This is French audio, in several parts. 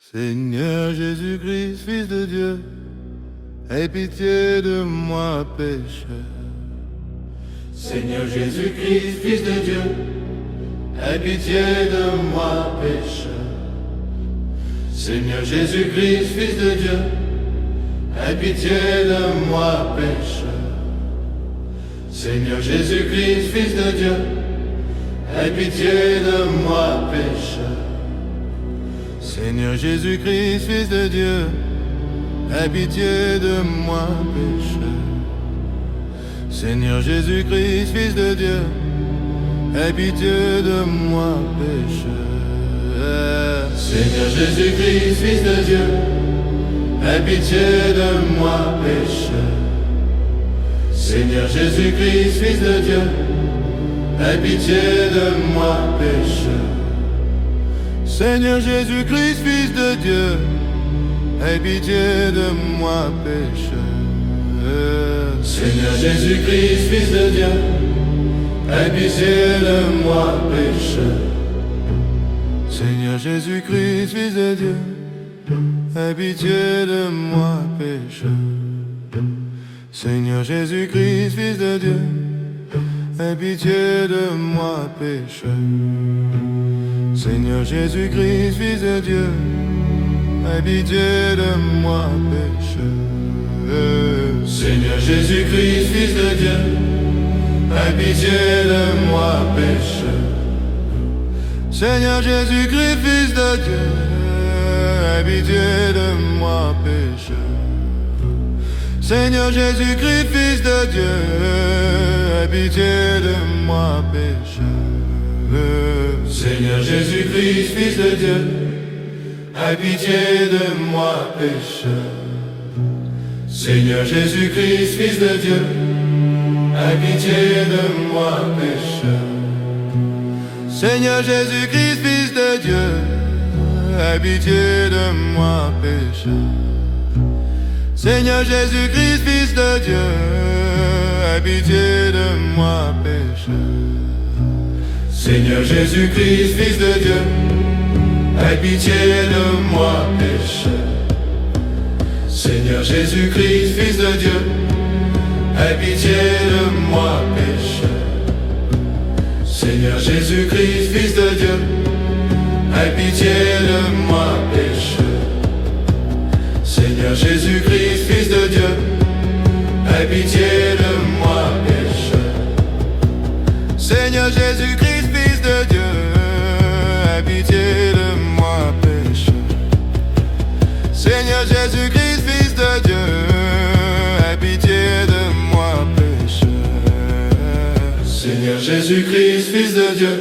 Seigneur Jésus-Christ, Fils de Dieu, aie pitié de moi pécheur. Seigneur Jésus-Christ, Fils de Dieu, aie pitié de moi pécheur. Seigneur Jésus-Christ, Fils de Dieu, aie pitié de moi pécheur. Seigneur Jésus-Christ, Fils de Dieu, aie pitié de moi pécheur. Seigneur Jésus-Christ, Fils de Dieu, aie pitié de moi pécheur. Seigneur Jésus-Christ, Fils de Dieu, aie pitié de moi pécheur. Seigneur Jésus-Christ, Fils de Dieu, aie pitié de moi pécheur. Seigneur Jésus-Christ, Fils de Dieu, aie pitié de moi pécheur. Seigneur Jésus-Christ, Fils de Dieu, aie pitié de moi pécheur. Seigneur Jésus-Christ, Fils de Dieu, aie pitié de moi pécheur. Seigneur Jésus-Christ, Fils de Dieu, aie pitié de moi pécheur. Seigneur Jésus-Christ, Fils de Dieu, aie pitié de moi pécheur. Seigneur Jésus-Christ, Fils de Dieu, aie pitié de moi pécheur. Seigneur Jésus-Christ, Fils de Dieu, aie pitié de moi pécheur. Seigneur Jésus-Christ, Fils de Dieu, aie pitié de moi pécheur. Seigneur Jésus-Christ, Fils de Dieu, aie pitié de moi pécheur. Seigneur Jésus-Christ, Fils de Dieu, aie pitié de moi pécheur. Seigneur Jésus-Christ, Fils de Dieu, aie pitié de moi pécheur. Seigneur Jésus-Christ, Fils de Dieu, aie pitié de moi pécheur. Seigneur Jésus-Christ, Fils de Dieu, aie pitié de moi pécheur. Seigneur Jésus-Christ, Fils de Dieu, aie pitié de moi pécheur. Seigneur Jésus-Christ, Fils de Dieu, aie pitié de moi pécheur. Seigneur Jésus-Christ, Fils de Dieu, aie pitié de moi pécheur. Seigneur Jésus-Christ, Fils de Dieu, aie pitié de moi pécheur. Seigneur Jésus-Christ, Fils de Dieu, aie pitié de moi pécheur. Seigneur Jésus-Christ, Fils de Dieu, aie pitié de moi pécheur. Seigneur Jésus-Christ, Fils de Dieu,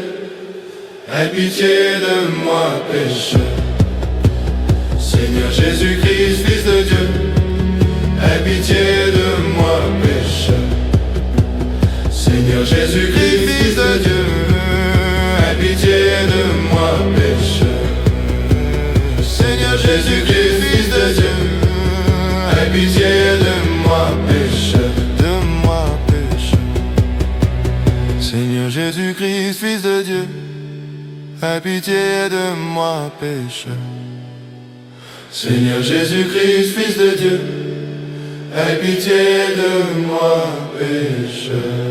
aie pitié de moi pécheur. Seigneur Jésus-Christ, Fils de Dieu, aie pitié de moi pécheur. Seigneur Jésus-Christ, Fils de Dieu, aie pitié de moi pécheur. Seigneur Jésus-Christ, Fils de Dieu, aie pitié de moi pécheur. De moi pécheur. Seigneur Jésus-Christ, Fils de Dieu, aie pitié de moi pécheur. Seigneur Jésus-Christ, Fils de Dieu, aie pitié de moi pécheur.